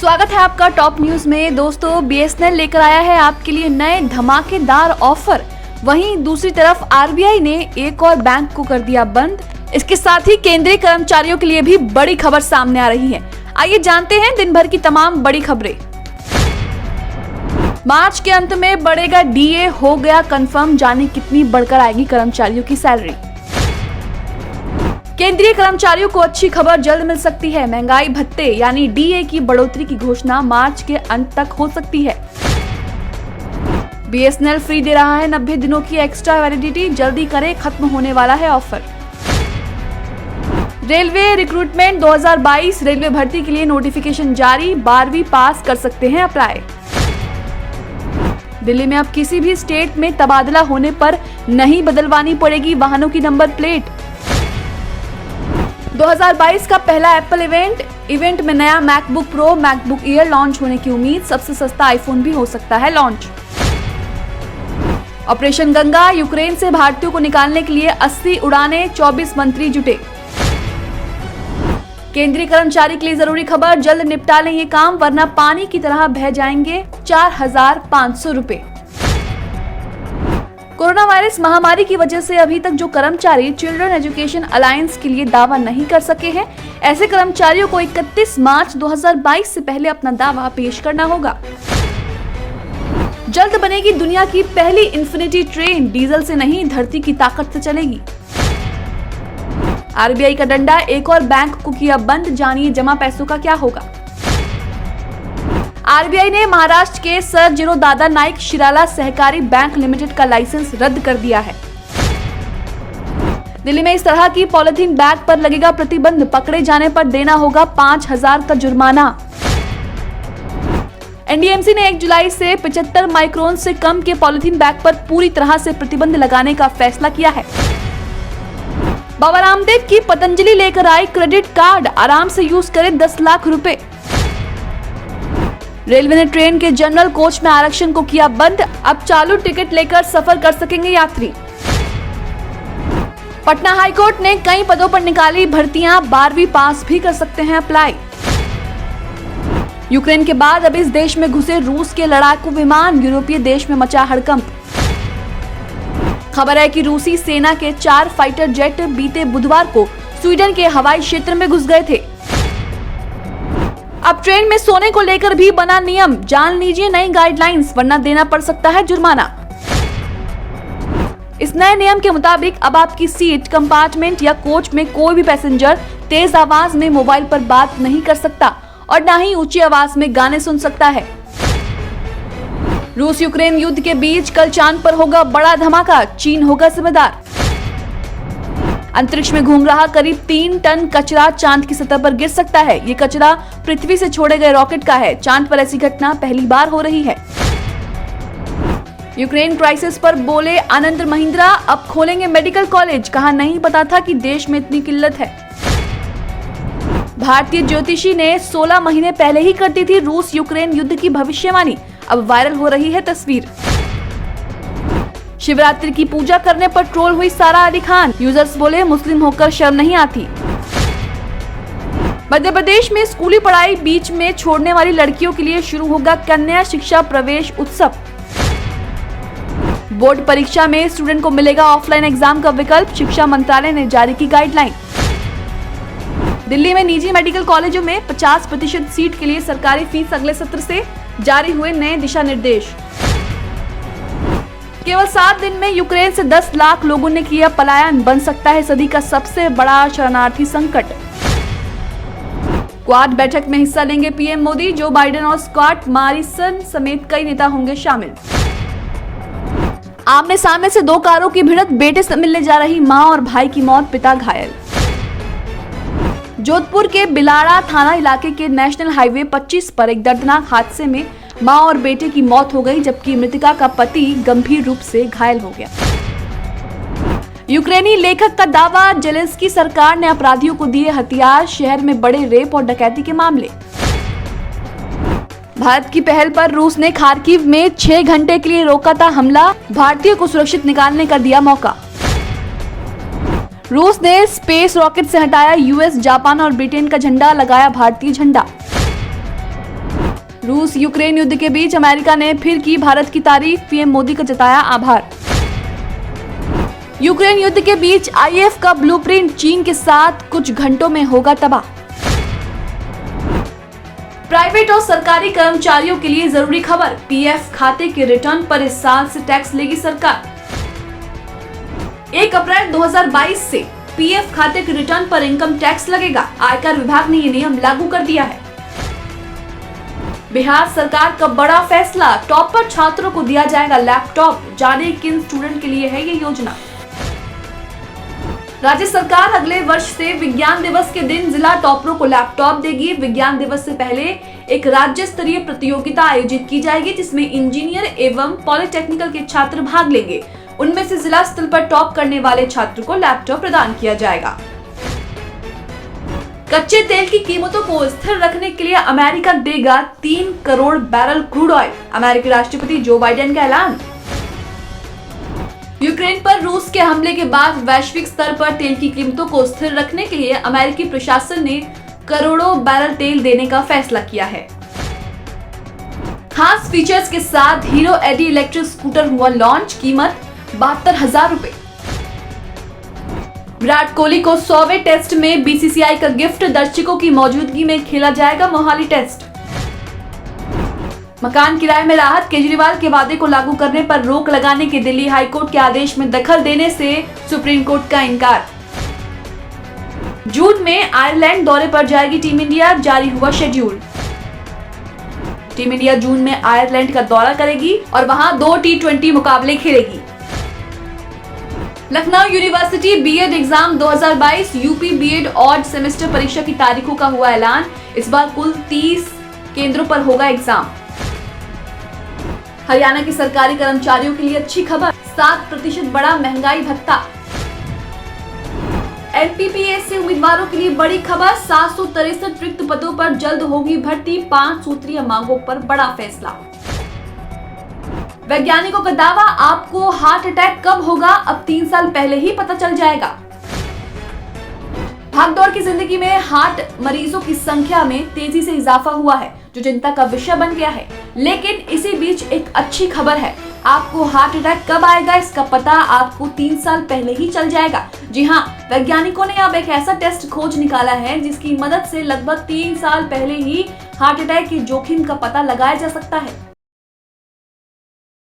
स्वागत है आपका टॉप न्यूज में। दोस्तों, बीएसएनएल लेकर आया है आपके लिए नए धमाकेदार ऑफर। वहीं दूसरी तरफ आरबीआई ने एक और बैंक को कर दिया बंद। इसके साथ ही केंद्रीय कर्मचारियों के लिए भी बड़ी खबर सामने आ रही है। आइए जानते हैं दिन भर की तमाम बड़ी खबरें। मार्च के अंत में बढ़ेगा डीए, हो गया कंफर्म, जाने कितनी बढ़कर आएगी कर्मचारियों की सैलरी। केंद्रीय कर्मचारियों को अच्छी खबर जल्द मिल सकती है। महंगाई भत्ते यानी डीए की बढ़ोतरी की घोषणा मार्च के अंत तक हो सकती है। बीएसएनएल फ्री दे रहा है 90 दिनों की एक्स्ट्रा वैलिडिटी, जल्दी करें, खत्म होने वाला है ऑफर। रेलवे रिक्रूटमेंट 2022 रेलवे भर्ती के लिए नोटिफिकेशन जारी, 12वीं पास कर सकते हैं अप्लाई। दिल्ली में अब किसी भी स्टेट में तबादला होने पर नहीं बदलवानी पड़ेगी वाहनों की नंबर प्लेट। 2022 का पहला एप्पल इवेंट में नया MacBook pro, MacBook air launch होने की उम्मीद। सबसे सस्ता आईफोन भी हो सकता है लॉन्च। ऑपरेशन गंगा, यूक्रेन से भारतीयों को निकालने के लिए 80 उड़ानें, 24 मंत्री जुटे। केंद्रीय कर्मचारी के लिए जरूरी खबर, जल्द निपटा लें ये काम वरना पानी की तरह बह जाएंगे 4,500 रुपए। कोरोना वायरस महामारी की वजह से अभी तक जो कर्मचारी चिल्ड्रन एजुकेशन अलायंस के लिए दावा नहीं कर सके हैं, ऐसे कर्मचारियों को 31 मार्च 2022 से पहले अपना दावा पेश करना होगा। जल्द बनेगी दुनिया की पहली इन्फिनिटी ट्रेन, डीजल से नहीं धरती की ताकत से चलेगी। आरबीआई का डंडा, एक और बैंक को किया बंद, जानिए जमा पैसों का क्या होगा। आरबीआई ने महाराष्ट्र के सर जिरो दादा नाइक शिराला सहकारी बैंक लिमिटेड का लाइसेंस रद्द कर दिया है। दिल्ली में इस तरह की पॉलिथीन बैग पर लगेगा प्रतिबंध, पकड़े जाने पर देना होगा 5,000 का जुर्माना। एनडीएमसी ने 1 जुलाई से 75 माइक्रोन से कम के पॉलिथीन बैग पर पूरी तरह से प्रतिबंध लगाने का फैसला किया है। बाबा रामदेव की पतंजलि लेकर आई क्रेडिट कार्ड, आराम से यूज करें 10 लाख रुपए। रेलवे ने ट्रेन के जनरल कोच में आरक्षण को किया बंद, अब चालू टिकट लेकर सफर कर सकेंगे यात्री। पटना हाईकोर्ट ने कई पदों पर निकाली भर्तियां, 12वीं पास भी कर सकते हैं अप्लाई। यूक्रेन के बाद अब इस देश में घुसे रूस के लड़ाकू विमान, यूरोपीय देश में मचा हड़कंप। खबर है कि रूसी सेना के 4 फाइटर जेट बीते बुधवार को स्वीडन के हवाई क्षेत्र में घुस गए थे। अब ट्रेन में सोने को लेकर भी बना नियम, जान लीजिए नई गाइडलाइंस वरना देना पड़ सकता है जुर्माना। इस नए नियम के मुताबिक अब आपकी सीट, कंपार्टमेंट या कोच में कोई भी पैसेंजर तेज आवाज में मोबाइल पर बात नहीं कर सकता और न ही ऊंची आवाज में गाने सुन सकता है। रूस यूक्रेन युद्ध के बीच कल चांद पर होगा बड़ा धमाका, चीन होगा जिम्मेदार। अंतरिक्ष में घूम रहा करीब 3 टन कचरा चांद की सतह पर गिर सकता है। ये कचरा पृथ्वी से छोड़े गए रॉकेट का है। चांद पर ऐसी घटना पहली बार हो रही है। यूक्रेन क्राइसिस पर बोले आनंद महिंद्रा, अब खोलेंगे मेडिकल कॉलेज, कहा नहीं पता था कि देश में इतनी किल्लत है। भारतीय ज्योतिषी ने 16 महीने पहले ही कर दी थी रूस यूक्रेन युद्ध की भविष्यवाणी, अब वायरल हो रही है तस्वीर। शिवरात्रि की पूजा करने पर ट्रोल हुई सारा अली खान, यूजर्स बोले मुस्लिम होकर शर्म नहीं आती। मध्य प्रदेश में स्कूली पढ़ाई बीच में छोड़ने वाली लड़कियों के लिए शुरू होगा कन्या शिक्षा प्रवेश उत्सव। बोर्ड परीक्षा में स्टूडेंट को मिलेगा ऑफलाइन एग्जाम का विकल्प, शिक्षा मंत्रालय ने जारी की गाइडलाइन। दिल्ली में निजी मेडिकल कॉलेजों में 50% सीट के लिए सरकारी फीस अगले सत्र से, जारी हुए नए दिशा निर्देश। केवल 7 दिन में यूक्रेन से 10 लाख लोगों ने किया पलायन, बन सकता है सदी का सबसे बड़ा शरणार्थी संकट। क्वाड बैठक में हिस्सा लेंगे पीएम मोदी, जो बाइडेन और स्कॉट मॉरिसन समेत कई नेता होंगे शामिल। आमने सामने से 2 कारों की भिड़ंत, बेटे से मिलने जा रही मां और भाई की मौत, पिता घायल। जोधपुर के बिलाड़ा थाना इलाके के नेशनल हाईवे 25 पर एक दर्दनाक हादसे में मां और बेटे की मौत हो गई, जबकि मृतका का पति गंभीर रूप से घायल हो गया। यूक्रेनी लेखक का दावा, जेलेंस्की सरकार ने अपराधियों को दिए हथियार, शहर में बड़े रेप और डकैती के मामले। भारत की पहल पर रूस ने खार्किव में 6 घंटे के लिए रोका था हमला, भारतीयों को सुरक्षित निकालने का दिया मौका। रूस ने स्पेस रॉकेट से हटाया यूएस, जापान और ब्रिटेन का झंडा, लगाया भारतीय झंडा। रूस यूक्रेन युद्ध के बीच अमेरिका ने फिर की भारत की तारीफ, पीएम मोदी का जताया आभार। यूक्रेन युद्ध के बीच आईएफ का ब्लूप्रिंट चीन के साथ कुछ घंटों में होगा तबाह। प्राइवेट और सरकारी कर्मचारियों के लिए जरूरी खबर, पीएफ खाते के रिटर्न पर इस साल से टैक्स लेगी सरकार। 1 अप्रैल 2022 से पीएफ खाते के रिटर्न पर इनकम टैक्स लगेगा। आयकर विभाग ने ये नियम लागू कर दिया है। बिहार सरकार का बड़ा फैसला, टॉपर छात्रों को दिया जाएगा लैपटॉप। जाने किन स्टूडेंट के लिए है ये योजना। राज्य सरकार अगले वर्ष से विज्ञान दिवस के दिन जिला टॉपरों को लैपटॉप देगी। विज्ञान दिवस से पहले एक राज्य स्तरीय प्रतियोगिता आयोजित की जाएगी, जिसमें इंजीनियर एवं पॉलिटेक्निकल के छात्र भाग लेंगे। उनमें से जिला स्तर पर टॉप करने वाले छात्र को लैपटॉप प्रदान किया जाएगा। कच्चे तेल की कीमतों को स्थिर रखने के लिए अमेरिका देगा 3 करोड़ बैरल क्रूड ऑयल। अमेरिकी राष्ट्रपति जो बाइडेन का ऐलान। यूक्रेन पर रूस के हमले के बाद वैश्विक स्तर पर तेल की कीमतों को स्थिर रखने के लिए अमेरिकी प्रशासन ने करोड़ों बैरल तेल देने का फैसला किया है। खास फीचर्स के साथ हीरो एडी इलेक्ट्रिक स्कूटर हुआ लॉन्च, कीमत 72,000 रुपए। विराट कोहली को 100वें टेस्ट में बीसीसीआई का गिफ्ट, दर्शकों की मौजूदगी में खेला जाएगा मोहाली टेस्ट। मकान किराए में राहत, केजरीवाल के वादे को लागू करने पर रोक लगाने के दिल्ली हाईकोर्ट के आदेश में दखल देने से सुप्रीम कोर्ट का इनकार। जून में आयरलैंड दौरे पर जाएगी टीम इंडिया, जारी हुआ शेड्यूल। टीम इंडिया जून में आयरलैंड का दौरा करेगी और वहां 2 T20 मुकाबले खेलेगी। Lucknow university BEd exam 2022 UP BEd odd semester परीक्षा की तारीखों का हुआ ऐलान। इस बार कुल 30 केंद्रों पर होगा एग्जाम। हरियाणा के सरकारी कर्मचारियों के लिए अच्छी खबर, 7% बढ़ा महंगाई भत्ता। एनपीपीएससी उम्मीदवारों के लिए बड़ी खबर, 763 रिक्त पदों पर जल्द होगी भर्ती। 5 सूत्रीय मांगों पर बड़ा फैसला। वैज्ञानिकों का दावा, आपको हार्ट अटैक कब होगा अब 3 साल पहले ही पता चल जाएगा। भागदौड़ की जिंदगी में हार्ट मरीजों की संख्या में तेजी से इजाफा हुआ है, जो चिंता का विषय बन गया है। लेकिन इसी बीच एक अच्छी खबर है, आपको हार्ट अटैक कब आएगा इसका पता आपको 3 साल पहले ही चल जाएगा। जी हाँ, वैज्ञानिकों ने अब एक ऐसा टेस्ट खोज निकाला है जिसकी मदद से लगभग 3 साल पहले ही हार्ट अटैक के जोखिम का पता लगाया जा सकता है।